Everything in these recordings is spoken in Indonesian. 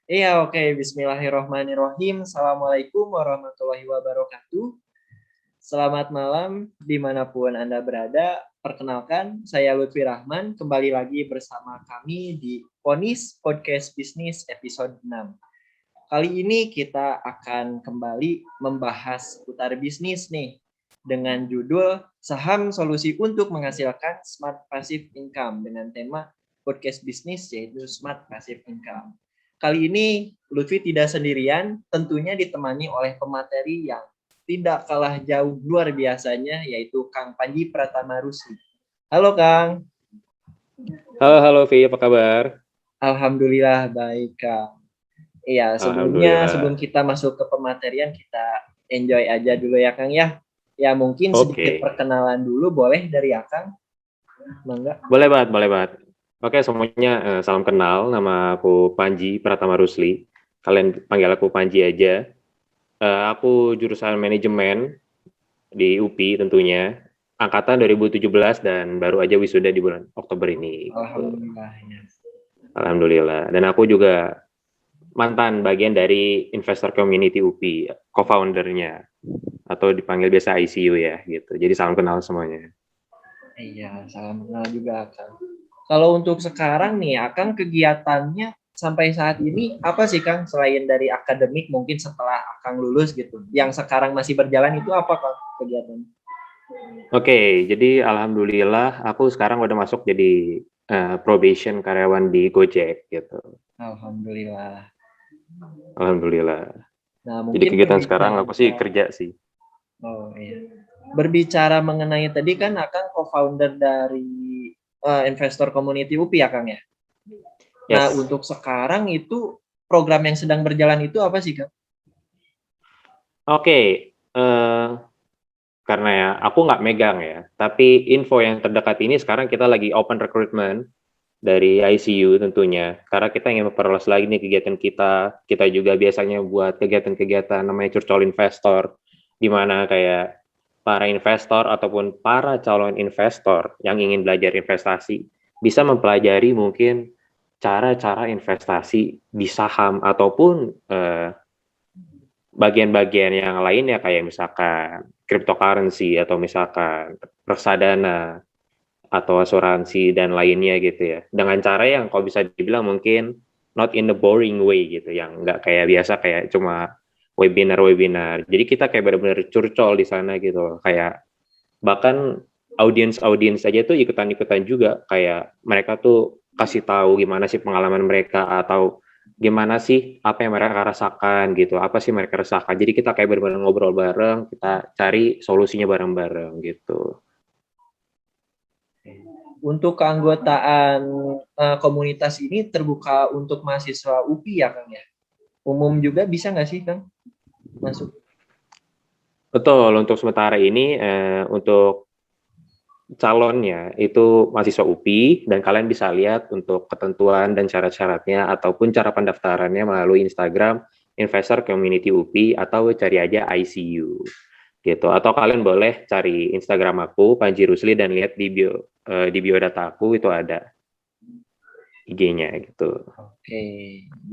Iya, oke. Bismillahirrahmanirrahim. Assalamualaikum warahmatullahi wabarakatuh. Selamat malam dimanapun Anda berada. Perkenalkan, saya Lutfi Rahman. Kembali lagi bersama kami di Ponis Podcast Bisnis episode 6. Kali ini kita akan kembali membahas seputar bisnis nih. Dengan judul Saham Solusi untuk Menghasilkan Smart Passive Income. Dengan tema podcast bisnis yaitu Smart Passive Income. Kali ini Lutfi tidak sendirian, tentunya ditemani oleh pemateri yang tidak kalah jauh luar biasanya, yaitu Kang Panji Pratama Rusli. Halo Kang. Halo Vi, apa kabar? Alhamdulillah baik Kang. Iya, sebelum Alhamdulillah. kita masuk ke pematerian, kita enjoy aja dulu ya Kang ya. Ya mungkin sedikit Oke, perkenalan dulu boleh dari Akang? Mangga. boleh banget. Oke, semuanya salam kenal. Nama aku Panji Pratama Rusli. Kalian panggil aku Panji aja. Aku jurusan manajemen di UPI tentunya. Angkatan 2017 dan baru aja wisuda di bulan Oktober ini. Gitu. Alhamdulillah ya. Alhamdulillah. Dan aku juga mantan bagian dari investor community UPI, co-foundernya. Atau dipanggil biasa ICU ya gitu. Jadi salam kenal semuanya. Iya, salam kenal juga Akang. Kalau untuk sekarang nih, Akang kegiatannya sampai saat ini apa sih Kang? Selain dari akademik mungkin setelah Akang lulus gitu. Yang sekarang masih berjalan itu apa Kang kegiatan? Oke, jadi alhamdulillah aku sekarang udah masuk jadi probation karyawan di Gojek gitu. Alhamdulillah. Alhamdulillah. Nah, Jadi mungkin kegiatan sekarang aku sih berbicara kerja sih. oh iya. Berbicara mengenai tadi kan Akang co-founder dari investor community UPI ya Kang ya. Nah, Yes. untuk sekarang itu program yang sedang berjalan itu apa sih Kang? Oke, karena ya aku nggak megang ya, tapi info yang terdekat ini sekarang kita lagi open recruitment dari ICU tentunya. Karena kita ingin memperluas lagi nih kegiatan kita. Kita juga biasanya buat kegiatan-kegiatan namanya curcol investor, di mana kayak para investor ataupun para calon investor yang ingin belajar investasi bisa mempelajari mungkin cara-cara investasi di saham ataupun bagian-bagian yang lainnya kayak misalkan cryptocurrency atau misalkan reksadana atau asuransi dan lainnya gitu ya. Dengan cara yang kalau bisa dibilang mungkin not in the boring way gitu, yang nggak kayak biasa kayak cuma webinar-webinar. Jadi kita kayak benar-benar curcol di sana gitu. Kayak bahkan audiens-audiens aja tuh ikutan-ikutan juga, kayak mereka tuh kasih tahu gimana sih pengalaman mereka atau gimana sih apa yang mereka rasakan gitu, apa sih mereka rasakan. Jadi kita kayak benar-benar ngobrol bareng, kita cari solusinya bareng-bareng gitu. Untuk keanggotaan komunitas ini terbuka untuk mahasiswa UPI ya Kang ya? Umum juga bisa nggak sih Kang masuk? Betul, untuk sementara ini untuk calonnya itu mahasiswa UPI dan kalian bisa lihat untuk ketentuan dan syarat-syaratnya ataupun cara pendaftarannya melalui Instagram Investor Community UPI atau cari aja ICU gitu. Atau kalian boleh cari Instagram aku Panji Rusli dan lihat di bio data aku itu ada IG-nya gitu. Oke,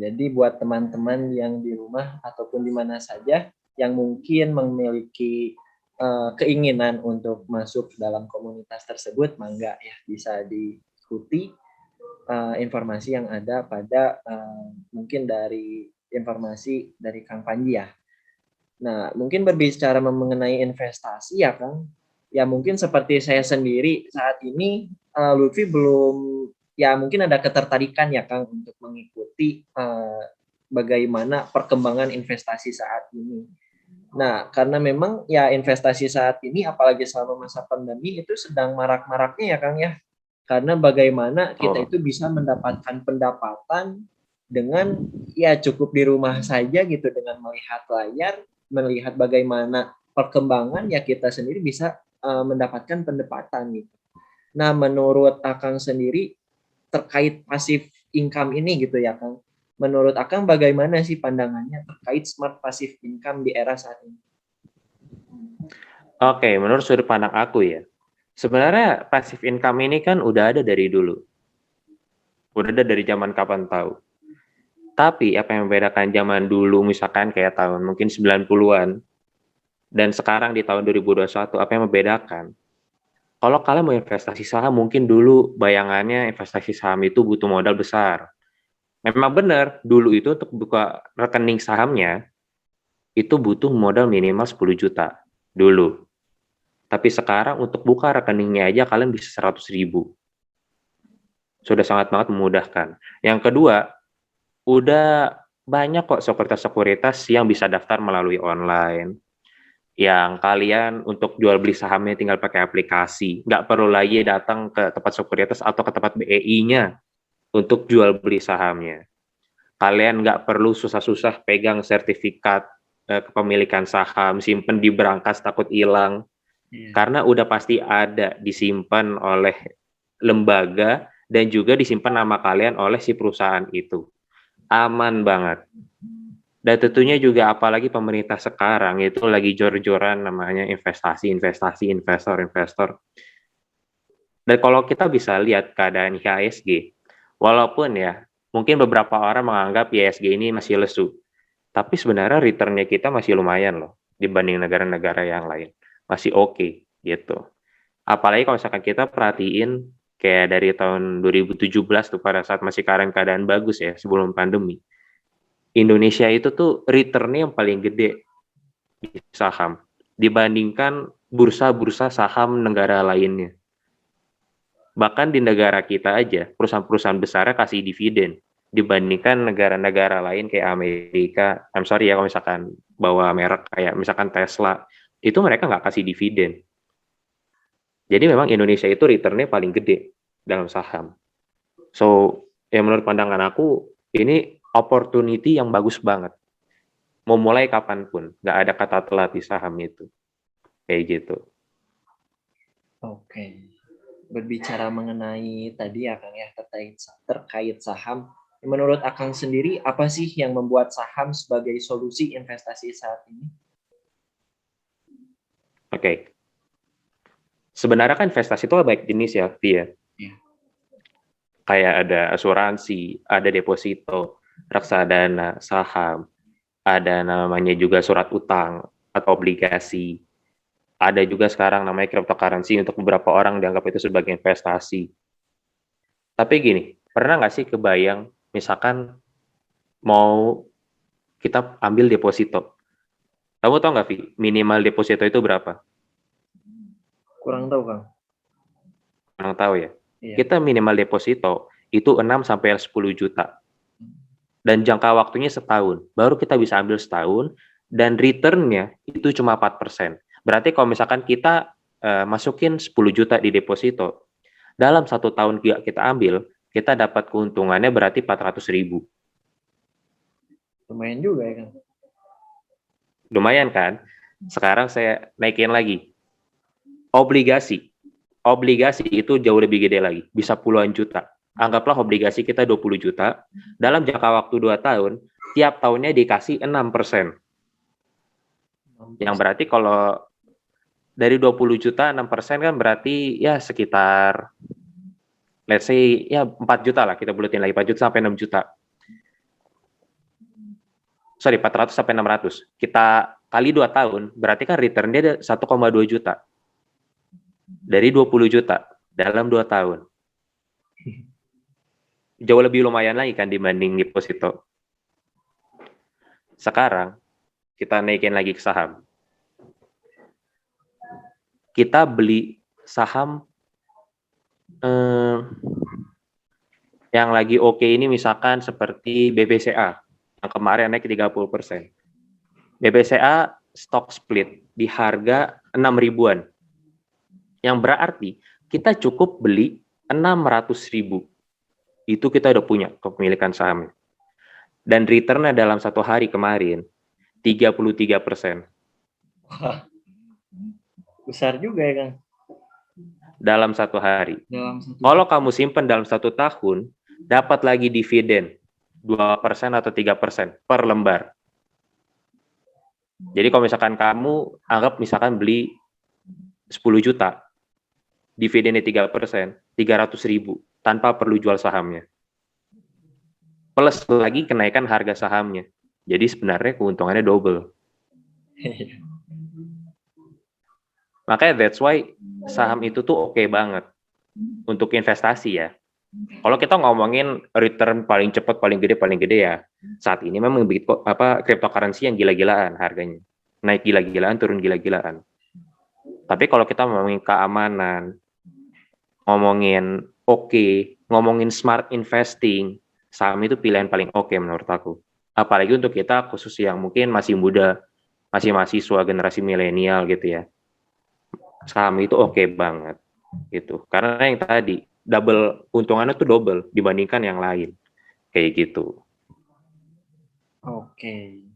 jadi buat teman-teman yang di rumah ataupun di mana saja yang mungkin memiliki keinginan untuk masuk dalam komunitas tersebut, mangga ya bisa diikuti informasi yang ada pada mungkin dari informasi dari Kang Panji ya. Nah, mungkin berbicara mengenai investasi ya Kang, ya mungkin seperti saya sendiri saat ini Lutfi belum ya mungkin ada ketertarikan ya Kang untuk mengikuti bagaimana perkembangan investasi saat ini. Nah, karena memang ya investasi saat ini apalagi selama masa pandemi itu sedang marak-maraknya ya Kang ya. Karena bagaimana kita Oh, itu bisa mendapatkan pendapatan dengan ya cukup di rumah saja gitu dengan melihat layar, melihat bagaimana perkembangan ya kita sendiri bisa mendapatkan pendapatan gitu. Nah, menurut Akang sendiri terkait pasif income ini gitu ya Kang. Menurut Akang bagaimana sih pandangannya terkait smart passive income di era saat ini? oke, menurut sudut pandang aku ya, sebenarnya passive income ini kan udah ada dari dulu, udah ada dari zaman kapan tahu. Tapi apa yang membedakan zaman dulu misalkan kayak tahun mungkin 90-an dan sekarang di tahun 2021, apa yang membedakan? Kalau kalian mau investasi saham, mungkin dulu bayangannya investasi saham itu butuh modal besar. Memang benar, dulu itu untuk buka rekening sahamnya, itu butuh modal minimal 10 juta dulu. Tapi sekarang untuk buka rekeningnya aja kalian bisa 100 ribu. Sudah sangat banget memudahkan. Yang kedua, udah banyak kok sekuritas-sekuritas yang bisa daftar melalui online. Yang kalian untuk jual beli sahamnya tinggal pakai aplikasi. Nggak perlu lagi datang ke tempat sekuritas atau ke tempat BEI-nya untuk jual beli sahamnya. Kalian nggak perlu susah-susah pegang sertifikat kepemilikan saham, simpen di brankas takut hilang. Karena udah pasti ada disimpan oleh lembaga dan juga disimpan nama kalian oleh si perusahaan itu. Aman banget. Dan tentunya juga apalagi pemerintah sekarang itu lagi jor-joran namanya investasi, investor. Dan kalau kita bisa lihat keadaan IHSG, walaupun ya mungkin beberapa orang menganggap IHSG ini masih lesu, tapi sebenarnya returnnya kita masih lumayan loh dibanding negara-negara yang lain. Masih oke gitu. Apalagi kalau misalkan kita perhatiin kayak dari tahun 2017 tuh pada saat masih keadaan bagus ya sebelum pandemi. Indonesia itu tuh returnnya yang paling gede di saham dibandingkan bursa-bursa saham negara lainnya. Bahkan di negara kita aja, perusahaan-perusahaan besarnya kasih dividen dibandingkan negara-negara lain kayak Amerika. I'm sorry ya kalau misalkan bawa merek kayak misalkan Tesla, itu mereka nggak kasih dividen. Jadi memang Indonesia itu returnnya paling gede dalam saham. So, ya menurut pandangan aku, ini opportunity yang bagus banget. Mau mulai kapanpun, nggak ada kata telat di saham itu. Kayak gitu. Oke. Berbicara mengenai tadi ya Kang ya terkait saham, menurut Akang sendiri apa sih yang membuat saham sebagai solusi investasi saat ini? Oke. Sebenarnya kan investasi itu baik jenis ya, Via. Iya. Kayak ada asuransi, ada deposito, reksadana, saham, ada namanya juga surat utang atau obligasi. Ada juga sekarang namanya cryptocurrency untuk beberapa orang dianggap itu sebagai investasi. Tapi gini, pernah nggak sih kebayang misalkan mau kita ambil deposito? Kamu tahu nggak, Vi, minimal deposito itu berapa? Kurang tahu Kang. Kurang tahu ya? Iya. Kita minimal deposito itu 6-10 juta. Dan jangka waktunya setahun. Baru kita bisa ambil setahun, dan return-nya itu cuma 4%. Berarti kalau misalkan kita masukin 10 juta di deposito, dalam 1 tahun kita ambil, kita dapat keuntungannya berarti 400 ribu. Lumayan juga ya Kang. Lumayan kan? Sekarang saya naikin lagi. Obligasi. Obligasi itu jauh lebih gede lagi. Bisa puluhan juta. Anggaplah obligasi kita 20 juta. Dalam jangka waktu 2 tahun, tiap tahunnya dikasih 6%. Yang berarti kalau dari 20 juta, 6% kan berarti ya sekitar, let's say, ya 4 juta lah. Kita bulatin lagi, 4 juta sampai 6 juta. Sorry, 400 sampai 600. Kita kali 2 tahun, berarti kan return dia ada 1,2 juta. Dari 20 juta dalam 2 tahun. Jauh lebih lumayan lagi kan dibanding deposito. Sekarang, kita naikin lagi ke saham. Kita beli saham yang lagi oke ini misalkan seperti BBCA, yang kemarin naik 30%. BBCA stock split di harga 6 ribuan. Yang berarti kita cukup beli 600 ribu. Itu kita udah punya kepemilikan sahamnya. Dan returnnya dalam 1 hari kemarin 33%. Wah, besar juga ya Kang. Dalam 1 hari. Kalau kamu simpan dalam 1 tahun, dapat lagi dividen 2% atau 3% per lembar. Jadi kalau misalkan kamu anggap misalkan beli 10 juta, dividennya 3%, 300 ribu tanpa perlu jual sahamnya. plus lagi kenaikan harga sahamnya. Jadi sebenarnya keuntungannya double. Makanya that's why saham itu tuh oke banget untuk investasi ya. Kalau kita ngomongin return paling cepat, paling gede ya, saat ini memang cryptocurrency yang gila-gilaan harganya. Naik gila-gilaan, turun gila-gilaan. Tapi kalau kita ngomongin keamanan, ngomongin ngomongin smart investing, saham itu pilihan paling oke menurut aku. Apalagi untuk kita khusus yang mungkin masih muda, masih mahasiswa generasi milenial gitu ya. Saham itu oke banget gitu. Karena yang tadi double keuntungannya tuh double dibandingkan yang lain. Kayak gitu. Oke.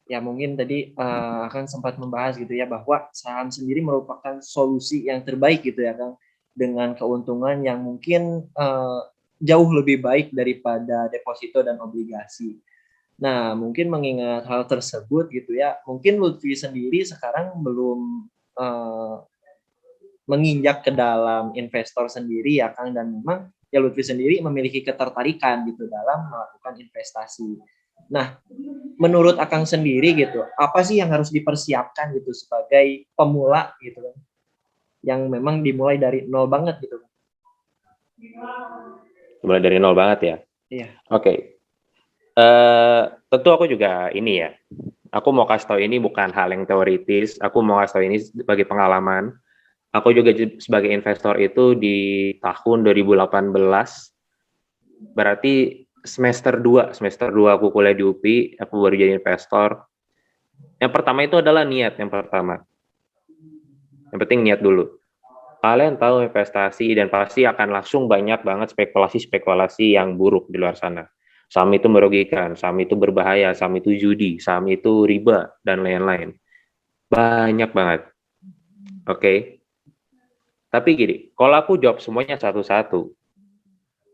Ya mungkin tadi akan sempat membahas gitu ya bahwa saham sendiri merupakan solusi yang terbaik gitu ya Kang, dengan keuntungan yang mungkin jauh lebih baik daripada deposito dan obligasi. Nah, mungkin mengingat hal tersebut gitu ya, mungkin Lutfi sendiri sekarang belum menginjak ke dalam investor sendiri ya Kang, dan memang ya Lutfi sendiri memiliki ketertarikan gitu dalam melakukan investasi. Nah, menurut Akang sendiri gitu, apa sih yang harus dipersiapkan gitu sebagai pemula gitu kan, yang memang dimulai dari nol banget gitu? Mulai dari nol banget ya. Iya. Oke. Tentu aku juga ini ya. Aku mau kasih tahu ini bukan hal yang teoritis. Aku mau kasih tahu ini sebagai pengalaman. Aku juga sebagai investor itu di tahun 2018. Berarti semester 2 aku kuliah di UPI, aku baru jadi investor. Yang pertama itu adalah niat yang pertama. Yang penting niat dulu. Kalian tahu investasi dan pasti akan langsung banyak banget spekulasi-spekulasi yang buruk di luar sana. Saham itu merugikan, saham itu berbahaya, saham itu judi, saham itu riba, dan lain-lain. Banyak banget. Oke. Tapi gini, kalau aku jawab semuanya satu-satu,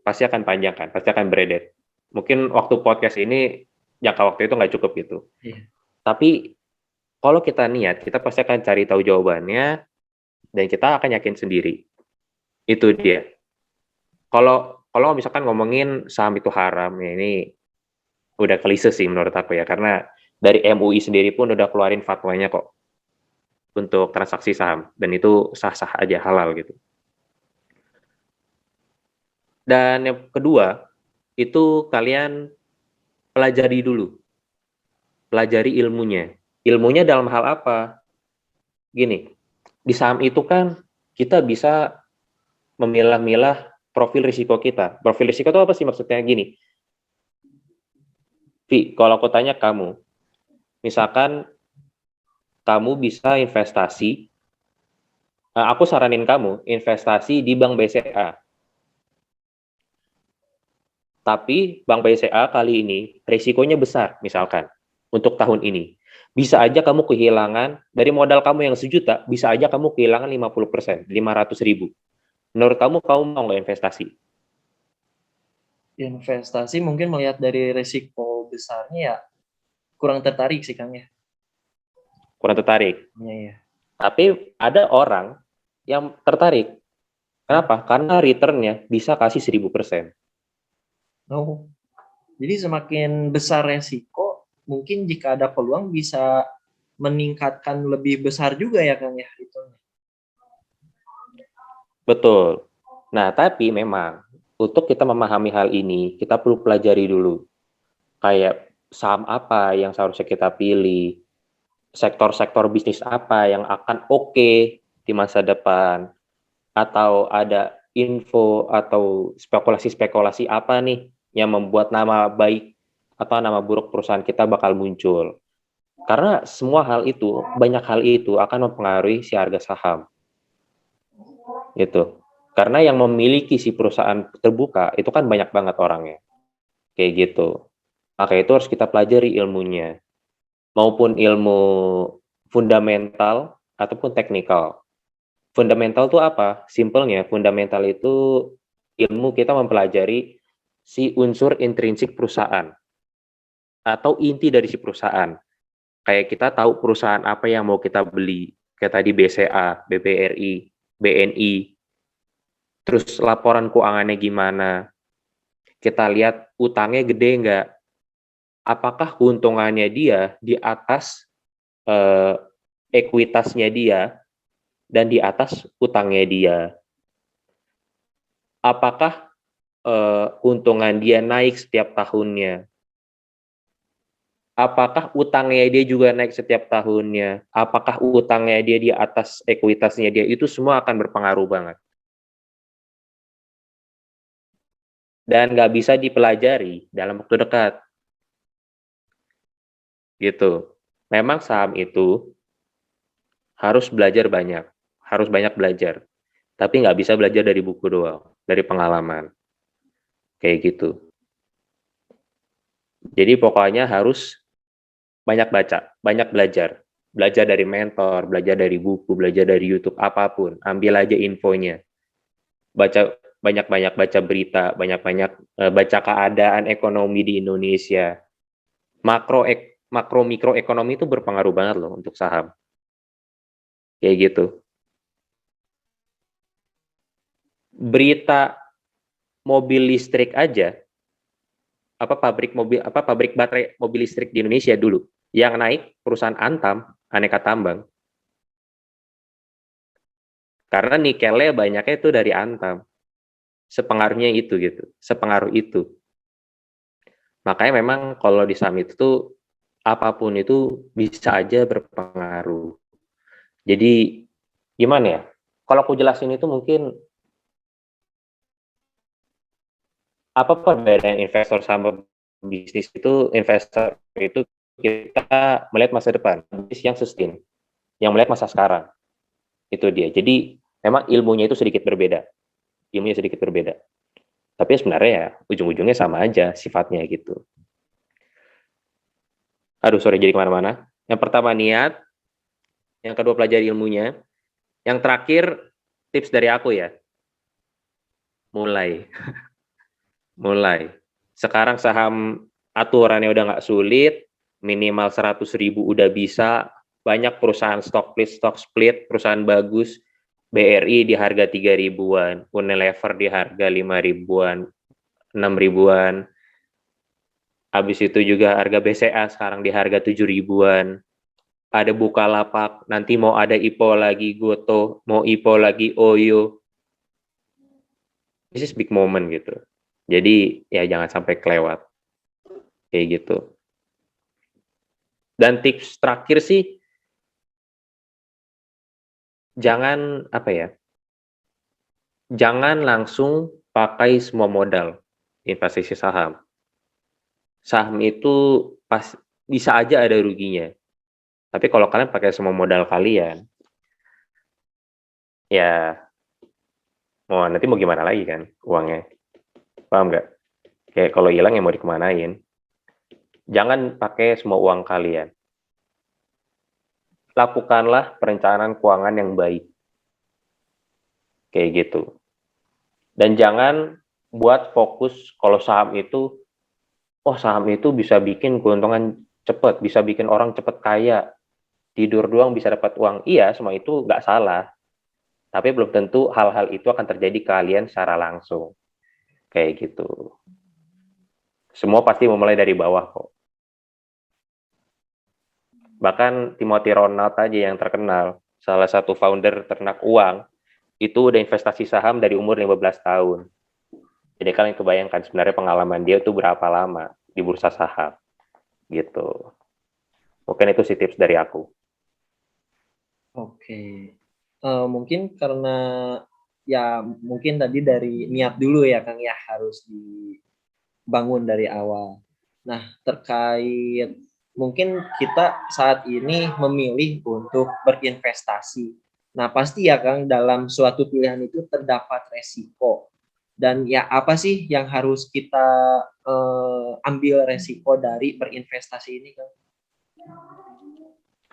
pasti akan panjang kan, pasti akan beredar. Mungkin waktu podcast ini, jangka waktu itu nggak cukup gitu. Iya. Tapi kalau kita niat, kita pasti akan cari tahu jawabannya, dan kita akan yakin sendiri. Itu dia. Kalau misalkan ngomongin saham itu haram, ya ini udah klise sih menurut aku ya, karena dari MUI sendiri pun udah keluarin fatwanya kok untuk transaksi saham, dan itu sah-sah aja, halal gitu. Dan yang kedua, itu kalian pelajari dulu. Pelajari ilmunya. Ilmunya dalam hal apa? Gini, di saham itu kan kita bisa memilah-milah profil risiko kita. Profil risiko itu apa sih maksudnya? Gini, Vi, kalau aku tanya kamu, misalkan kamu bisa investasi, aku saranin kamu investasi di Bank BCA. Tapi Bank BCA kali ini risikonya besar, misalkan, untuk tahun ini. Bisa aja kamu kehilangan, dari modal kamu yang 1 juta, bisa aja kamu kehilangan 50%, 500.000. Menurut kamu mau nggak investasi? Investasi mungkin melihat dari risiko besarnya ya kurang tertarik sih Kang ya. Kurang tertarik. Iya, iya. Tapi ada orang yang tertarik. Kenapa? Karena returnnya bisa kasih 1000%. Oh, jadi semakin besar resiko, mungkin jika ada peluang bisa meningkatkan lebih besar juga ya Kang ya itu. Betul. Nah, tapi memang untuk kita memahami hal ini, kita perlu pelajari dulu. Kayak saham apa yang seharusnya kita pilih, sektor-sektor bisnis apa yang akan oke di masa depan, atau ada info atau spekulasi-spekulasi apa nih yang membuat nama baik atau nama buruk perusahaan kita bakal muncul. Karena semua hal itu, banyak hal itu akan mempengaruhi si harga saham. Gitu. Karena yang memiliki si perusahaan terbuka itu kan banyak banget orangnya. Kayak gitu. Maka itu harus kita pelajari ilmunya. Maupun ilmu fundamental ataupun teknikal. Fundamental itu apa? Simpelnya, fundamental itu ilmu kita mempelajari si unsur intrinsik perusahaan atau inti dari si perusahaan. Kayak kita tahu perusahaan apa yang mau kita beli. Kayak tadi BCA, BBRI, BNI, terus laporan keuangannya gimana, kita lihat utangnya gede nggak, apakah keuntungannya dia di atas ekuitasnya dia dan di atas utangnya dia, apakah keuntungan dia naik setiap tahunnya, apakah utangnya dia juga naik setiap tahunnya, apakah utangnya dia di atas ekuitasnya dia, itu semua akan berpengaruh banget. Dan nggak bisa dipelajari dalam waktu dekat. Gitu. Memang saham itu harus belajar banyak, harus banyak belajar. Tapi nggak bisa belajar dari buku doang, dari pengalaman. Kayak gitu. Jadi pokoknya harus banyak baca, banyak belajar. Belajar dari mentor, belajar dari buku, belajar dari YouTube, apapun. Ambil aja infonya. Baca banyak-banyak baca berita, banyak-banyak baca keadaan ekonomi di Indonesia. Makro mikro ekonomi itu berpengaruh banget loh untuk saham. Kayak gitu. Berita mobil listrik aja, pabrik baterai mobil listrik di Indonesia dulu yang naik perusahaan Antam, Aneka Tambang, karena nikelnya banyaknya itu dari Antam, sepengaruhnya itu gitu, sepengaruh itu. Makanya memang kalau di saham itu tuh apapun itu bisa aja berpengaruh. Jadi gimana ya, kalau aku jelasin itu mungkin apa perbedaan investor sama bisnis itu, investor itu kita melihat masa depan, bisnis yang sustain, yang melihat masa sekarang. Itu dia. Jadi memang ilmunya itu sedikit berbeda. Ilmunya sedikit berbeda. Tapi sebenarnya ya ujung-ujungnya sama aja sifatnya gitu. Aduh, sorry jadi kemana-mana. Yang pertama niat, yang kedua pelajari ilmunya, yang terakhir tips dari aku ya, mulai. Mulai. Sekarang saham aturannya udah nggak sulit, minimal 100.000 udah bisa, banyak perusahaan stock split, perusahaan bagus, BRI di harga 3 ribuan, Unilever di harga 5 ribuan, 6 ribuan, habis itu juga harga BCA sekarang di harga 7 ribuan, ada Bukalapak, nanti mau ada IPO lagi Goto, mau IPO lagi Oyo, this is big moment gitu. Jadi ya jangan sampai kelewat, kayak gitu. Dan tips terakhir sih, jangan jangan langsung pakai semua modal investasi saham. Saham itu bisa aja ada ruginya. Tapi kalau kalian pakai semua modal kalian, ya nanti mau gimana lagi kan uangnya, paham nggak? Kayak kalau hilang ya mau dikemanain. Jangan pakai semua uang kalian. Lakukanlah perencanaan keuangan yang baik. Kayak gitu. Dan jangan buat fokus kalau saham itu, saham itu bisa bikin keuntungan cepat, bisa bikin orang cepat kaya, tidur doang bisa dapat uang. Iya, semua itu nggak salah. Tapi belum tentu hal-hal itu akan terjadi ke kalian secara langsung. Kayak gitu. Semua pasti memulai dari bawah kok. Bahkan Timothy Ronald aja yang terkenal, salah satu founder ternak uang, itu udah investasi saham dari umur 15 tahun. Jadi kalian kebayangkan sebenarnya pengalaman dia itu berapa lama di bursa saham. Gitu. Mungkin itu sih tips dari aku. Oke. Mungkin karena ya mungkin tadi dari niat dulu ya Kang ya, harus dibangun dari awal. Nah, terkait mungkin kita saat ini memilih untuk berinvestasi. Nah, pasti ya Kang, dalam suatu pilihan itu terdapat resiko. Dan ya apa sih yang harus kita ambil resiko dari berinvestasi ini Kang?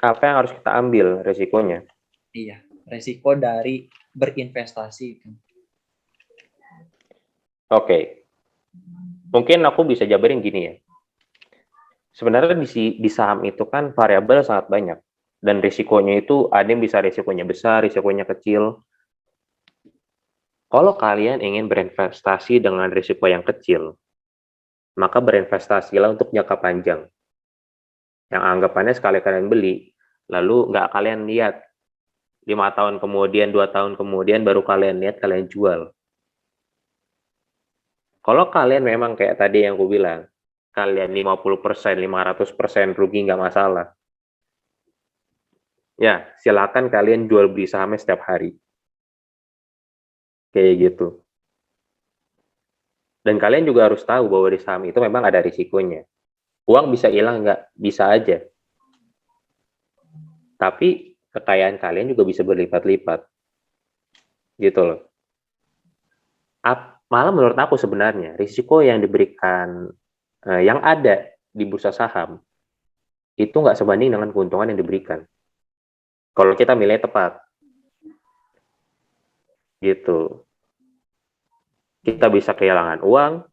Apa yang harus kita ambil resikonya? Iya, resiko dari berinvestasi. Oke. Mungkin aku bisa jabarin gini ya. Sebenarnya di saham itu kan variabel sangat banyak. Dan risikonya itu ada yang bisa risikonya besar, risikonya kecil. Kalau kalian ingin berinvestasi dengan risiko yang kecil, maka berinvestasilah untuk jangka panjang. Yang anggapannya sekali kalian beli, lalu nggak kalian lihat 5 tahun kemudian, 2 tahun kemudian baru kalian lihat kalian jual. Kalau kalian memang kayak tadi yang aku bilang, kalian 50%, 500% rugi nggak masalah. Ya, silakan kalian jual beli sahamnya setiap hari. Kayak gitu. Dan kalian juga harus tahu bahwa di saham itu memang ada risikonya. Uang bisa hilang nggak? Bisa aja. Tapi kekayaan kalian juga bisa berlipat-lipat. Gitu loh. Malah menurut aku sebenarnya, risiko yang diberikan, yang ada di bursa saham, itu nggak sebanding dengan keuntungan yang diberikan. Kalau kita milih tepat. Gitu. Kita bisa kehilangan uang,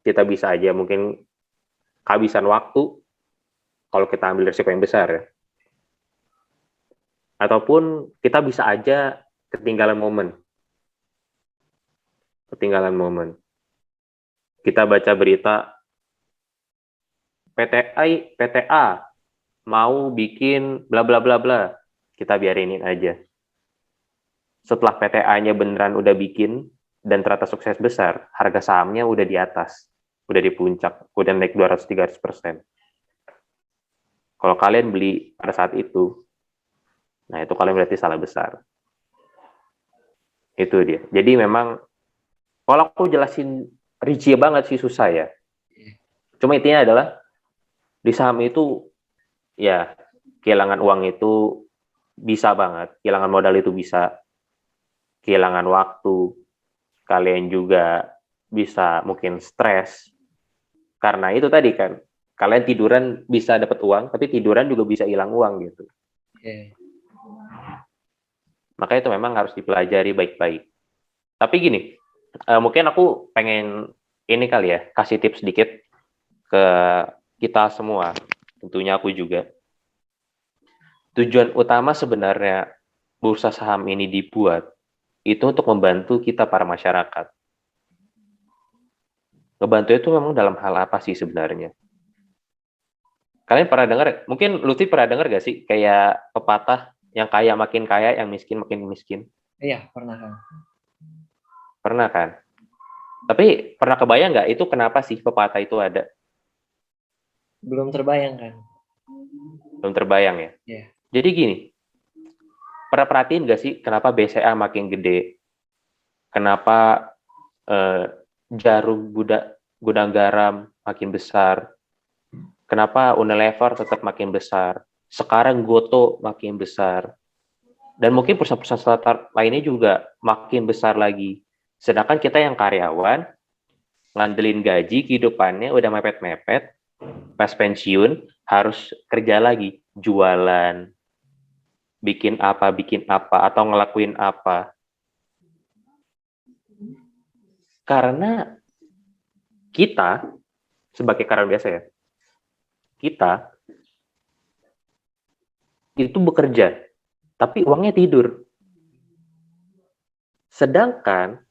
kita bisa aja mungkin kehabisan waktu, kalau kita ambil risiko yang besar ya. Ataupun kita bisa aja ketinggalan momen. Kita baca berita PTA mau bikin bla bla bla bla. Kita biarinin aja. Setelah PTA-nya beneran udah bikin dan ternyata sukses besar, harga sahamnya udah di atas, udah di puncak, udah naik 200-300%. Kalau kalian beli pada saat itu, nah itu kalian berarti salah besar. Itu dia. Jadi memang kalau aku jelasin rinci banget sih susah ya. Cuma intinya adalah di saham itu ya kehilangan uang itu bisa banget, kehilangan modal itu bisa, kehilangan waktu, kalian juga bisa mungkin stres. Karena itu tadi kan, kalian tiduran bisa dapat uang, tapi tiduran juga bisa hilang uang gitu. Maka itu memang harus dipelajari baik-baik. Tapi gini, mungkin aku pengen ini kali ya, kasih tips sedikit ke kita semua, tentunya aku juga. Tujuan utama sebenarnya bursa saham ini dibuat, itu untuk membantu kita para masyarakat. Ngebantu itu memang dalam hal apa sih sebenarnya? Kalian pernah dengar, mungkin Lutfi pernah dengar gak sih, kayak pepatah, yang kaya makin kaya, yang miskin makin miskin? Iya, pernah kan. Pernah kan? Tapi pernah kebayang nggak itu kenapa sih pepatah itu ada? Belum terbayang kan? Belum terbayang ya? Iya. Jadi gini, pernah perhatiin nggak sih kenapa BCA makin gede? Kenapa Jarum gudang garam makin besar? Kenapa Unilever tetap makin besar? Sekarang Goto makin besar. Dan mungkin perusahaan-perusahaan startup lainnya juga makin besar lagi. Sedangkan kita yang karyawan, ngandelin gaji, kehidupannya udah mepet-mepet, pas pensiun harus kerja lagi, jualan, bikin apa, atau ngelakuin apa. Karena kita, sebagai karyawan biasa ya, kita itu bekerja, tapi uangnya tidur. Sedangkan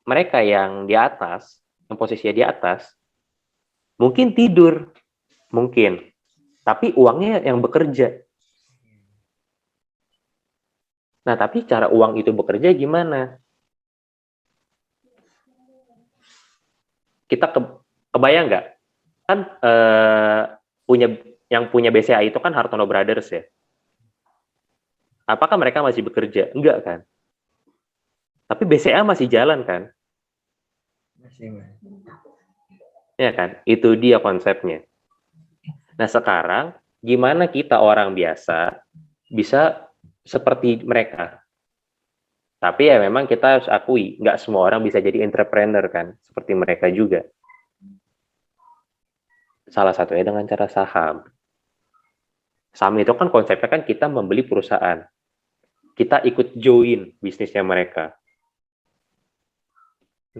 mereka yang di atas, yang posisinya di atas, mungkin tidur, mungkin, tapi uangnya yang bekerja. Nah, tapi cara uang itu bekerja gimana? Kita kebayang nggak? Kan yang punya BCA itu kan Hartono Brothers ya. Apakah mereka masih bekerja? Enggak kan? Tapi BCA masih jalan kan? Masih. Ya kan? Itu dia konsepnya. Nah, sekarang gimana kita orang biasa bisa seperti mereka? Tapi ya memang kita harus akui, nggak semua orang bisa jadi entrepreneur kan, seperti mereka juga. Salah satunya dengan cara saham. Saham itu kan konsepnya kan kita membeli perusahaan. Kita ikut join bisnisnya mereka.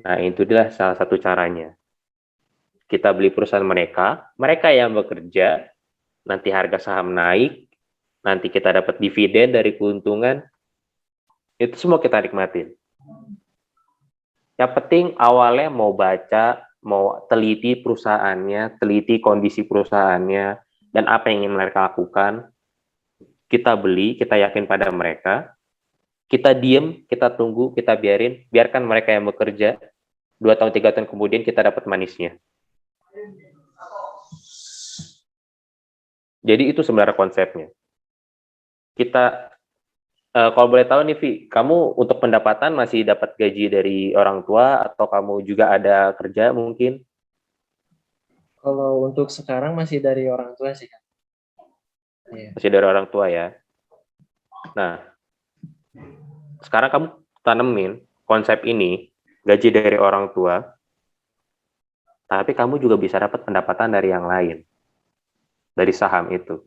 Nah, itu adalah salah satu caranya. Kita beli perusahaan mereka, mereka yang bekerja, nanti harga saham naik, nanti kita dapat dividen dari keuntungan, itu semua kita nikmatin. Yang penting awalnya mau baca, mau teliti perusahaannya, teliti kondisi perusahaannya, dan apa yang ingin mereka lakukan. Kita beli, kita yakin pada mereka, kita diem, kita tunggu, kita biarkan mereka yang bekerja. 2 tahun, 3 tahun kemudian kita dapat manisnya. Jadi itu sebenarnya konsepnya. Kita, kalau boleh tahu nih, Vi, kamu untuk pendapatan masih dapat gaji dari orang tua atau kamu juga ada kerja mungkin? Kalau untuk sekarang masih dari orang tua sih, Kak. Iya. Masih dari orang tua ya. Nah, sekarang kamu tanemin konsep ini, gaji dari orang tua, tapi kamu juga bisa dapat pendapatan dari yang lain, dari saham itu.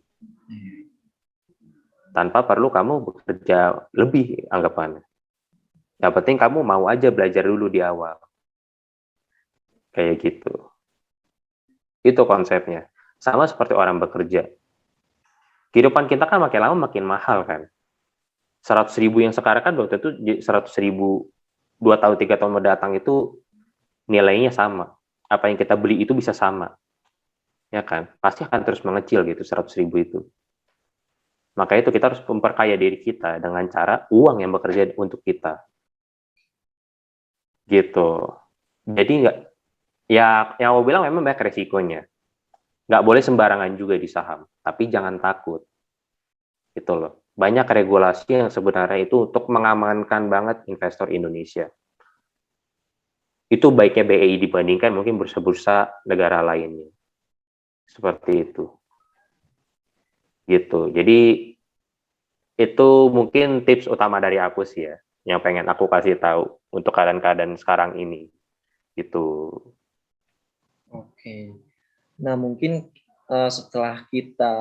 Tanpa perlu kamu bekerja lebih anggapannya. Yang penting kamu mau aja belajar dulu di awal. Kayak gitu. Itu konsepnya. Sama seperti orang bekerja. Kehidupan kita kan makin lama makin mahal kan. 100.000 yang sekarang kan belum tentu 100.000 2 tahun 3 tahun mendatang itu nilainya sama. Apa yang kita beli itu bisa sama. Ya kan? Pasti akan terus mengecil gitu 100.000 itu. Maka itu kita harus memperkaya diri kita dengan cara uang yang bekerja untuk kita. Gitu. Jadi nggak, ya yang aku bilang memang banyak resikonya. Nggak boleh sembarangan juga di saham, tapi jangan takut. Gitu loh. Banyak regulasi yang sebenarnya itu untuk mengamankan banget investor Indonesia. Itu baiknya BEI dibandingkan mungkin bursa-bursa negara lainnya. Seperti itu. Gitu. Jadi itu mungkin tips utama dari aku sih ya, yang pengen aku kasih tahu untuk keadaan-keadaan sekarang ini. Gitu. Oke. Nah, mungkin setelah kita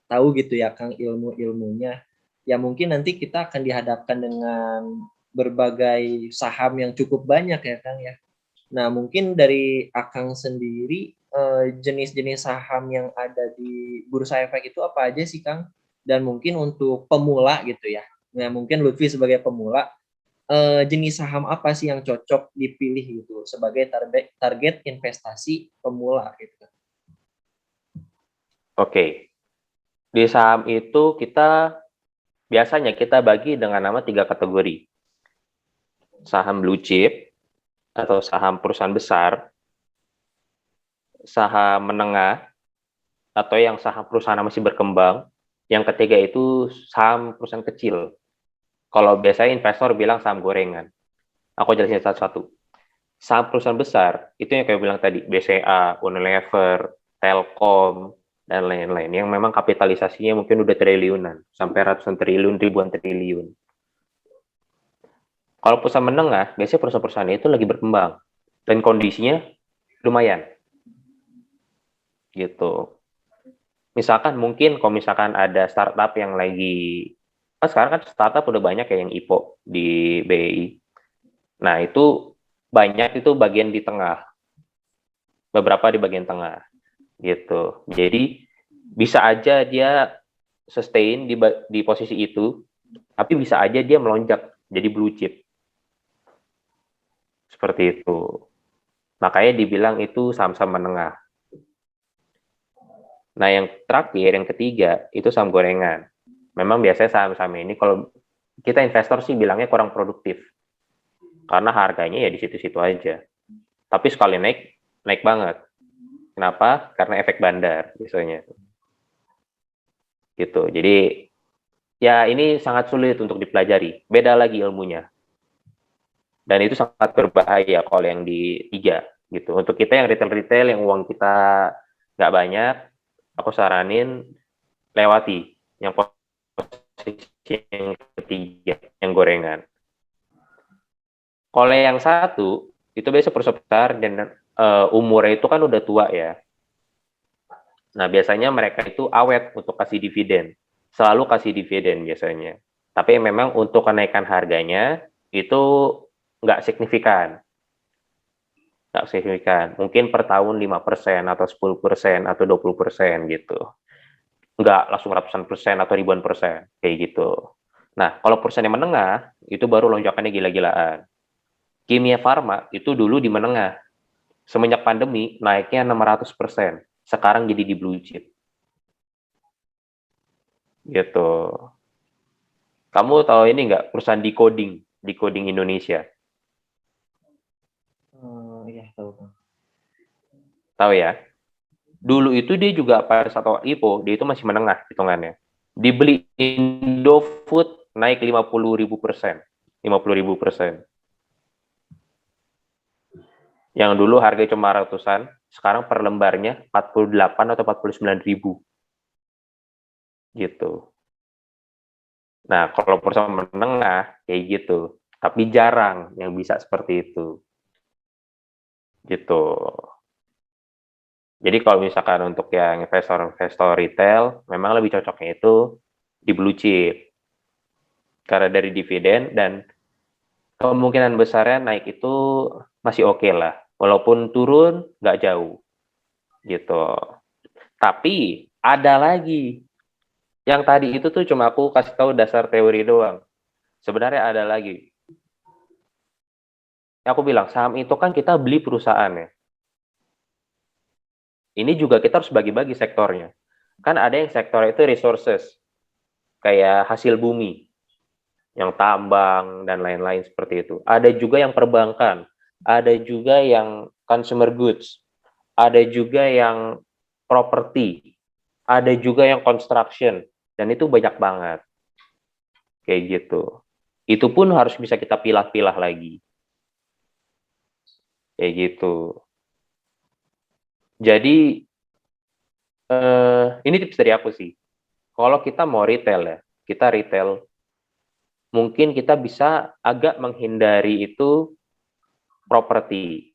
tahu gitu ya, Kang, ilmu-ilmunya, ya mungkin nanti kita akan dihadapkan dengan berbagai saham yang cukup banyak ya, Kang ya. Nah, mungkin dari Akang sendiri, jenis-jenis saham yang ada di Bursa Efek itu apa aja sih, Kang? Dan mungkin untuk pemula gitu ya. Nah, mungkin Lutfi sebagai pemula, jenis saham apa sih yang cocok dipilih gitu sebagai target investasi pemula gitu? Oke. Di saham itu biasanya kita bagi dengan nama 3 kategori. Saham blue chip atau saham perusahaan besar, saham menengah atau yang saham perusahaan masih berkembang. Yang ketiga itu saham perusahaan kecil. Kalau biasanya investor bilang saham gorengan. Aku jelasin satu-satu. Saham perusahaan besar itu yang kayak bilang tadi, BCA, Unilever, Telkom, dan lain-lain. Yang memang kapitalisasinya mungkin udah triliunan, sampai ratusan triliun, ribuan triliun. Kalau perusahaan menengah, biasanya perusahaan-perusahaan itu lagi berkembang dan kondisinya lumayan. Gitu. Misalkan mungkin kalau misalkan ada startup yang lagi, sekarang kan startup udah banyak ya yang IPO di BEI. Nah, itu banyak itu bagian di tengah. Beberapa di bagian tengah. Gitu. Jadi bisa aja dia sustain di posisi itu, tapi bisa aja dia melonjak jadi blue chip. Seperti itu. Makanya dibilang itu saham-saham menengah. Nah, yang terakhir, yang ketiga, itu saham gorengan. Memang biasanya saham-saham ini kalau kita investor sih bilangnya kurang produktif. Karena harganya ya di situ-situ aja. Tapi sekali naik, naik banget. Kenapa? Karena efek bandar biasanya. Gitu. Jadi ya ini sangat sulit untuk dipelajari. Beda lagi ilmunya. Dan itu sangat berbahaya kalau yang di 3 gitu. Untuk kita yang retail-retail yang uang kita nggak banyak, aku saranin lewati yang posisi yang ketiga, yang gorengan. Kalau yang satu, itu biasa perusahaan besar dan umurnya itu kan udah tua ya. Nah, biasanya mereka itu awet untuk kasih dividen. Selalu kasih dividen biasanya. Tapi memang untuk kenaikan harganya itu nggak signifikan. Nggak signifikan. Mungkin per tahun 5% atau 10% atau 20% gitu. Nggak langsung ratusan persen atau ribuan persen. Kayak gitu. Nah, kalau perusahaan yang menengah, itu baru lonjakannya gila-gilaan. Kimia Farma itu dulu di menengah. semenjak pandemi naiknya 600%. Sekarang jadi di blue chip. Gitu. Kamu tahu ini nggak perusahaan decoding Indonesia? Iya tahu Bang. Tahu ya? Dulu itu dia juga pada saat IPO, dia itu masih menengah hitungannya. Dibeli Indofood naik 50.000%. 50.000%. Yang dulu harga cuma ratusan, sekarang per lembarnya 48 atau 49.000. Gitu. Nah, kalau perusahaan menengah, kayak gitu. Tapi jarang yang bisa seperti itu. Gitu. Jadi kalau misalkan untuk yang investor-investor retail, memang lebih cocoknya itu di blue chip. Karena dari dividen dan kemungkinan besarnya naik itu masih oke lah. Walaupun turun, nggak jauh. Gitu. Tapi ada lagi. Yang tadi itu tuh cuma aku kasih tahu dasar teori doang. Sebenarnya ada lagi. Aku bilang, saham itu kan kita beli perusahaan ya. Ini juga kita harus bagi-bagi sektornya. Kan ada yang sektor itu resources, kayak hasil bumi, yang tambang, dan lain-lain seperti itu. Ada juga yang perbankan, ada juga yang consumer goods, ada juga yang property, ada juga yang construction, dan itu banyak banget. Kayak gitu. Itu pun harus bisa kita pilah-pilah lagi. Kayak gitu. Jadi, ini tips dari aku sih. Kalau kita mau retail ya, kita retail, mungkin kita bisa agak menghindari itu properti.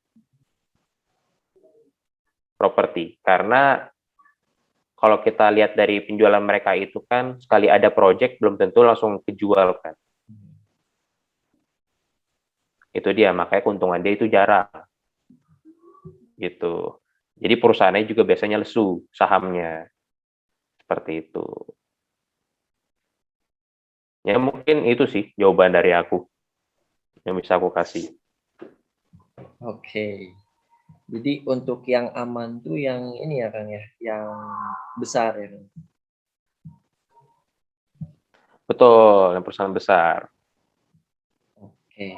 Karena kalau kita lihat dari penjualan mereka itu kan, sekali ada project belum tentu langsung kejual kan. Itu dia, makanya keuntungan dia itu jarang. Gitu. Jadi perusahaannya juga biasanya lesu sahamnya. Seperti itu. Ya mungkin itu sih jawaban dari aku yang bisa aku kasih. Oke. Jadi untuk yang aman tuh yang ini ya Kang ya, yang besar ya Kang. Betul, yang perusahaan besar. Oke.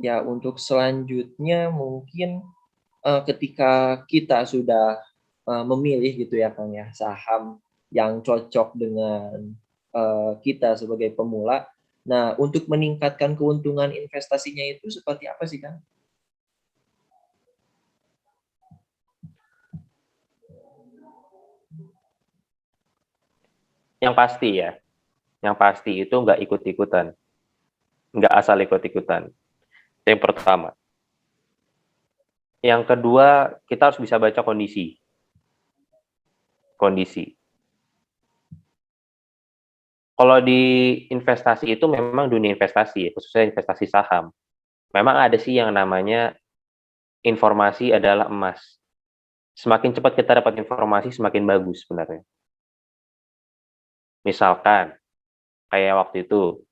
Ya untuk selanjutnya mungkin ketika kita sudah memilih gitu ya Kang ya saham yang cocok dengan kita sebagai pemula. Nah, untuk meningkatkan keuntungan investasinya itu seperti apa sih Kang? Yang pasti ya, yang pasti itu nggak ikut-ikutan. Nggak asal ikut-ikutan. Yang pertama. Yang kedua, kita harus bisa baca kondisi. Kalau di investasi itu memang dunia investasi, khususnya investasi saham. Memang ada sih yang namanya informasi adalah emas. Semakin cepat kita dapat informasi, semakin bagus sebenarnya. Misalkan, kayak waktu itu,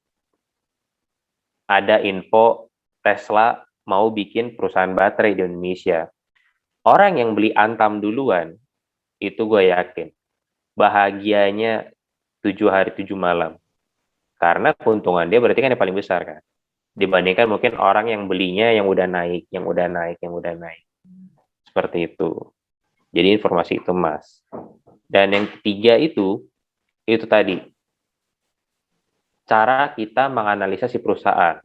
ada info Tesla mau bikin perusahaan baterai di Indonesia. Orang yang beli Antam duluan, itu gue yakin, bahagianya 7 hari 7 malam. Karena keuntungan dia berarti kan yang paling besar kan. Dibandingkan mungkin orang yang belinya yang udah naik. Seperti itu. Jadi informasi itu emas. Dan yang ketiga itu tadi, cara kita menganalisa si perusahaan.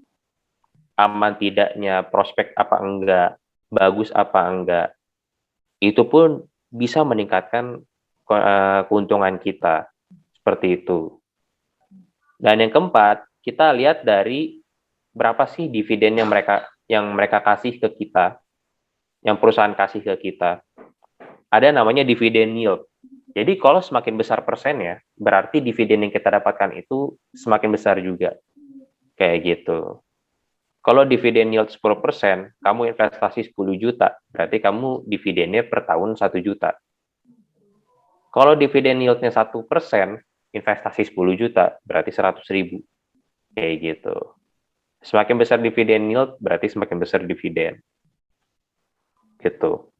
Aman tidaknya, prospek apa enggak, bagus apa enggak. Itu pun bisa meningkatkan keuntungan kita. Seperti itu. Dan yang keempat, kita lihat dari berapa sih dividen yang mereka kasih ke kita, yang perusahaan kasih ke kita. Ada namanya dividen yield. Jadi kalau semakin besar persennya, berarti dividen yang kita dapatkan itu semakin besar juga. Kayak gitu. Kalau dividen yield 10%, kamu investasi 10 juta, berarti kamu dividennya per tahun 1 juta. Kalau dividen yieldnya 1%, investasi 10 juta, berarti 100.000. Kayak gitu. Semakin besar dividen yield, berarti semakin besar dividen. gitu.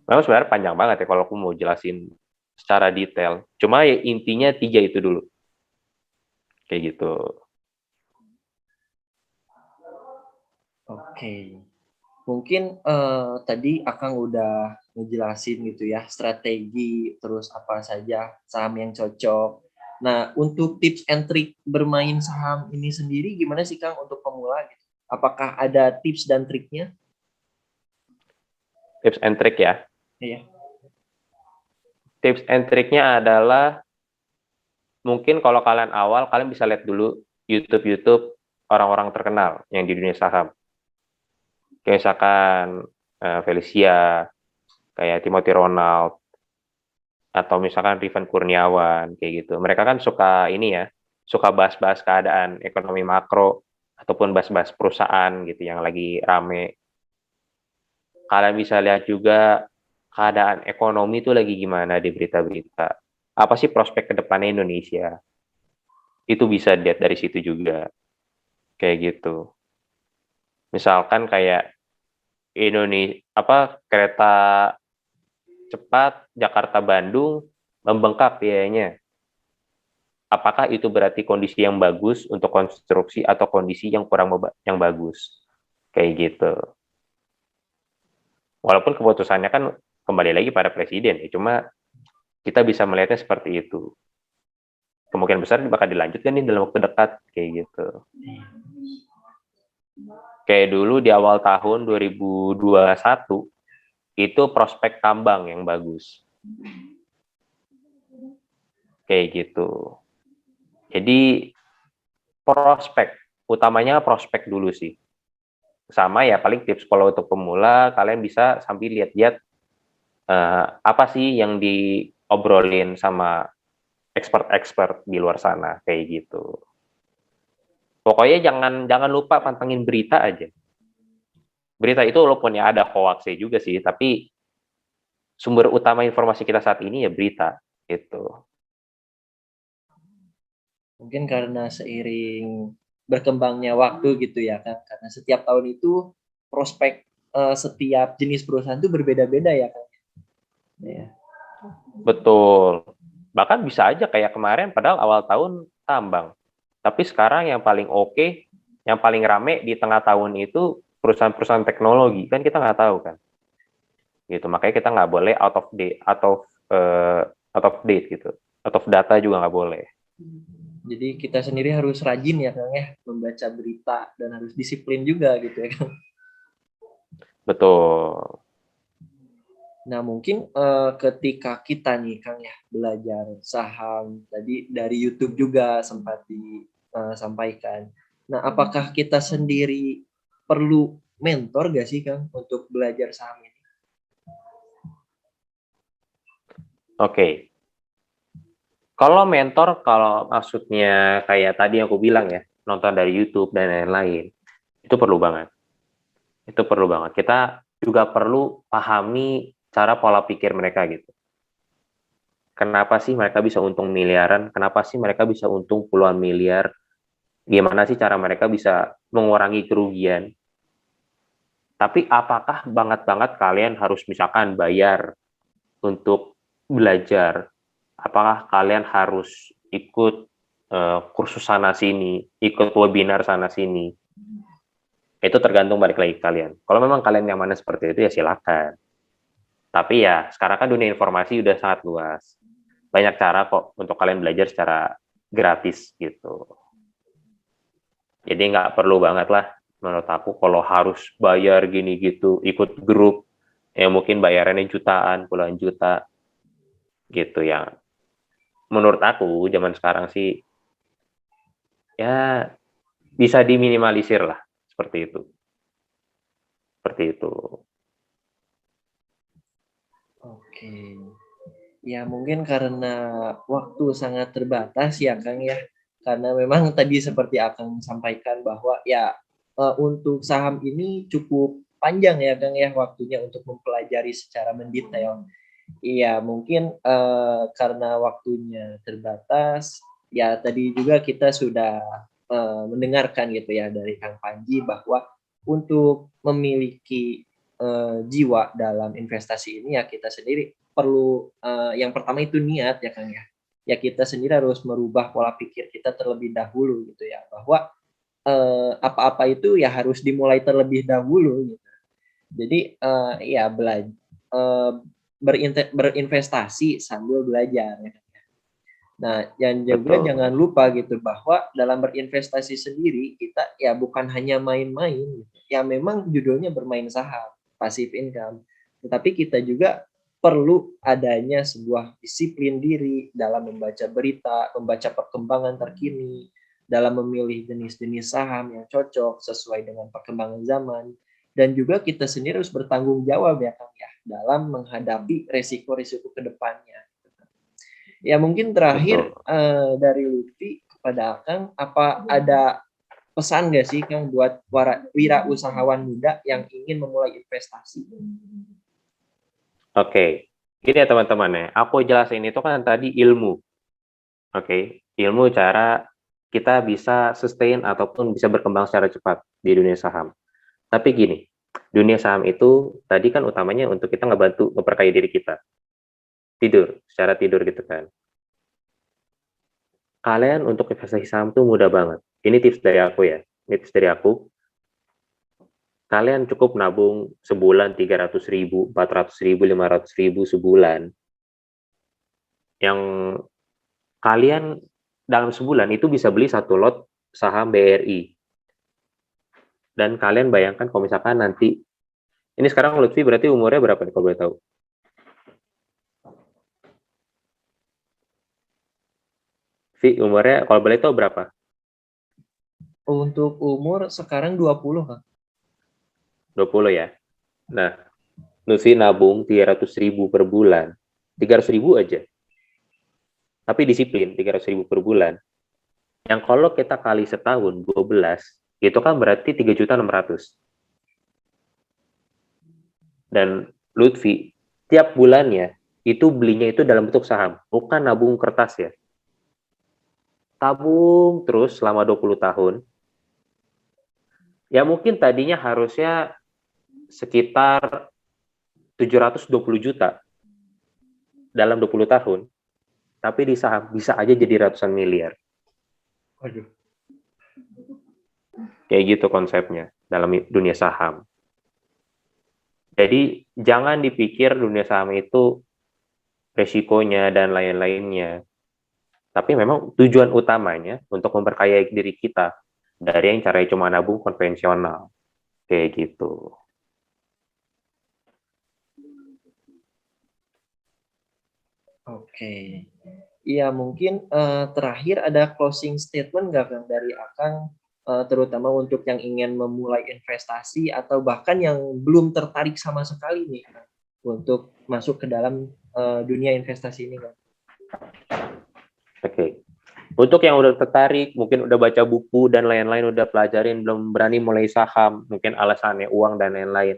Memang sebenarnya panjang banget ya kalau aku mau jelasin secara detail. Cuma ya intinya 3 itu dulu. Kayak gitu. Oke. Mungkin tadi Akang udah ngejelasin gitu ya strategi terus apa saja saham yang cocok. Nah, untuk tips and trick bermain saham ini sendiri gimana sih Kang untuk pemula gitu? Apakah ada tips dan triknya? Tips and trick ya. Iya. Tips and triknya adalah mungkin kalau kalian awal, kalian bisa lihat dulu YouTube orang-orang terkenal yang di dunia saham. Kayak misalkan Felicia, kayak Timothy Ronald, atau misalkan Rifan Kurniawan, kayak gitu. Mereka kan suka ini ya, suka bahas-bahas keadaan ekonomi makro, ataupun bahas-bahas perusahaan gitu yang lagi rame. Kalian bisa lihat juga keadaan ekonomi itu lagi gimana di berita-berita. Apa sih prospek ke depannya Indonesia? Itu bisa dilihat dari situ juga. Kayak gitu. Misalkan kayak Indonesia kereta cepat Jakarta Bandung membengkak biayanya. Apakah itu berarti kondisi yang bagus untuk konstruksi atau kondisi yang kurang yang bagus? Kayak gitu. Walaupun keputusannya kan kembali lagi pada presiden ya, cuma kita bisa melihatnya seperti itu. Kemungkinan besar bakal dilanjutkan nih dalam waktu dekat kayak gitu. Kayak dulu di awal tahun 2021 itu prospek tambang yang bagus. Kayak gitu. Jadi prospek, utamanya prospek dulu sih. Sama ya paling tips kalau untuk pemula kalian bisa sambil lihat-lihat apa sih yang diobrolin sama expert-expert di luar sana kayak gitu. Pokoknya jangan lupa pantengin berita aja. Berita itu walaupun ya ada hoaxnya juga sih, tapi sumber utama informasi kita saat ini ya berita gitu. Mungkin karena seiring berkembangnya waktu gitu ya kan, karena setiap tahun itu prospek setiap jenis perusahaan itu berbeda-beda ya kan. Ya. Betul. Bahkan bisa aja kayak kemarin padahal awal tahun tambang. Tapi sekarang yang paling oke, yang paling rame di tengah tahun itu perusahaan-perusahaan teknologi. Kan kita nggak tahu kan. Gitu. Makanya kita nggak boleh out of date gitu. Out of data juga nggak boleh. Jadi kita sendiri harus rajin ya Kang ya membaca berita dan harus disiplin juga gitu ya Kang. Betul. Nah mungkin ketika kita nih Kang ya belajar saham tadi dari YouTube juga sempat disampaikan. Nah apakah kita sendiri perlu mentor gak sih Kang untuk belajar saham ini? Oke. Kalau mentor, kalau maksudnya kayak tadi aku bilang ya, nonton dari YouTube dan lain-lain, itu perlu banget. Itu perlu banget. Kita juga perlu pahami cara pola pikir mereka gitu. Kenapa sih mereka bisa untung miliaran? Kenapa sih mereka bisa untung puluhan miliar? Gimana sih cara mereka bisa mengurangi kerugian? Tapi apakah banget-banget kalian harus misalkan bayar untuk belajar? Apakah kalian harus ikut kursus sana sini, ikut webinar sana sini? Itu tergantung balik lagi ke kalian. Kalau memang kalian nyamannya seperti itu ya silakan. Tapi ya sekarang kan dunia informasi udah sangat luas. Banyak cara kok untuk kalian belajar secara gratis gitu. Jadi nggak perlu banget lah menurut aku kalau harus bayar gini gitu, ikut grup yang mungkin bayarannya jutaan, puluhan juta gitu ya. Menurut aku zaman sekarang sih ya bisa diminimalisir lah seperti itu. Seperti itu. Oke. Ya mungkin karena waktu sangat terbatas ya Kang ya. Karena memang tadi seperti Akang sampaikan bahwa ya untuk saham ini cukup panjang ya Kang ya waktunya untuk mempelajari secara mendetail. Iya, mungkin karena waktunya terbatas, ya tadi juga kita sudah mendengarkan gitu ya dari Kang Panji bahwa untuk memiliki jiwa dalam investasi ini, ya kita sendiri perlu yang pertama itu niat ya Kang ya. Ya kita sendiri harus merubah pola pikir kita terlebih dahulu gitu ya, bahwa apa-apa itu ya harus dimulai terlebih dahulu gitu. Jadi ya berinvestasi sambil belajar ya. Nah, dan juga Betul. jangan lupa gitu bahwa dalam berinvestasi sendiri kita ya bukan hanya main-main gitu. Ya memang judulnya bermain saham, passive income. Tetapi kita juga perlu adanya sebuah disiplin diri dalam membaca berita, membaca perkembangan terkini, dalam memilih jenis-jenis saham yang cocok sesuai dengan perkembangan zaman. Dan juga kita sendiri harus bertanggung jawab ya Kang ya dalam menghadapi resiko-resiko ke depannya. Ya mungkin terakhir Betul. dari Lutfi kepada Akang, apa ada pesan nggak sih Kang buat wira usahawan muda yang ingin memulai investasi? Oke. Gini ya teman-teman ya, aku jelasin itu kan tadi ilmu. Oke, ilmu cara kita bisa sustain ataupun bisa berkembang secara cepat di dunia saham. Tapi gini, dunia saham itu tadi kan utamanya untuk kita ngebantu memperkaya diri kita. Secara tidur gitu kan. Kalian untuk investasi saham tuh mudah banget. Ini tips dari aku ya. Ini tips dari aku. Kalian cukup nabung sebulan 300.000, 400.000, 500.000 sebulan. Yang kalian dalam sebulan itu bisa beli satu lot saham BRI. Dan kalian bayangkan kalau misalkan nanti, ini sekarang Lutfi berarti umurnya berapa nih kalau boleh tahu? Vi, umurnya kalau boleh tahu berapa? Untuk umur sekarang 20 Kang. 20 ya? Nah, Lutfi nabung 300.000 per bulan. 300.000 aja. Tapi disiplin, 300.000 per bulan. Yang kalau kita kali setahun, 12, itu kan berarti 3.600.000. Dan Lutfi, tiap bulannya, itu belinya itu dalam bentuk saham. Bukan nabung kertas ya. Tabung terus selama 20 tahun. Ya mungkin tadinya harusnya sekitar 720 juta dalam 20 tahun, tapi di saham bisa aja jadi ratusan miliar. Waduh. Kayak gitu konsepnya dalam dunia saham. Jadi jangan dipikir dunia saham itu resikonya dan lain-lainnya. Tapi memang tujuan utamanya untuk memperkaya diri kita dari yang caranya cuma nabung konvensional. Kayak gitu. Oke. Iya mungkin terakhir ada closing statement nggak Kang dari Akang, terutama untuk yang ingin memulai investasi atau bahkan yang belum tertarik sama sekali nih Kang, untuk masuk ke dalam dunia investasi ini Kang. Oke. Untuk yang udah tertarik, mungkin udah baca buku dan lain-lain, udah pelajarin, belum berani mulai saham, mungkin alasannya uang dan lain-lain.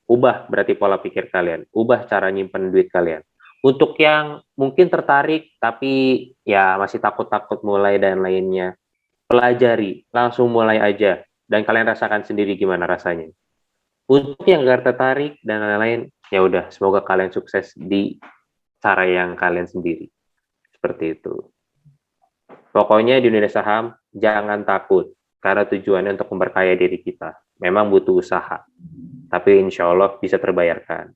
Ubah berarti pola pikir kalian, ubah cara nyimpen duit kalian. Untuk yang mungkin tertarik tapi ya masih takut-takut mulai dan lainnya, pelajari, langsung mulai aja dan kalian rasakan sendiri gimana rasanya. Untuk yang gak tertarik dan lain-lain, ya udah semoga kalian sukses di cara yang kalian sendiri. Seperti itu. Pokoknya di dunia saham jangan takut karena tujuannya untuk memperkaya diri kita. Memang butuh usaha, tapi insya Allah bisa terbayarkan.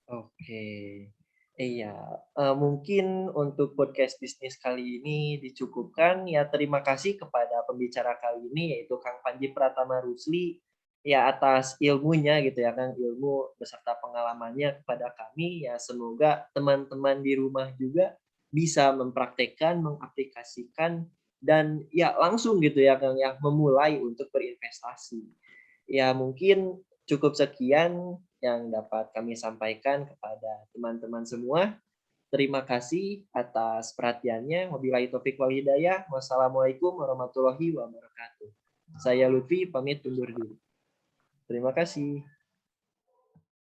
Oke. Iya, mungkin untuk podcast bisnis kali ini dicukupkan. Ya, terima kasih kepada pembicara kali ini yaitu Kang Panji Pratama Rusli ya atas ilmunya gitu ya Kang, ilmu beserta pengalamannya kepada kami. Ya, semoga teman-teman di rumah juga bisa mempraktekkan, mengaplikasikan dan ya langsung gitu ya Kang ya memulai untuk berinvestasi. Ya, mungkin cukup sekian yang dapat kami sampaikan kepada teman-teman semua. Terima kasih atas perhatiannya. Wabillahi taufik wal hidayah. Wassalamualaikum warahmatullahi wabarakatuh. Saya Lutfi pamit undur diri. Terima kasih.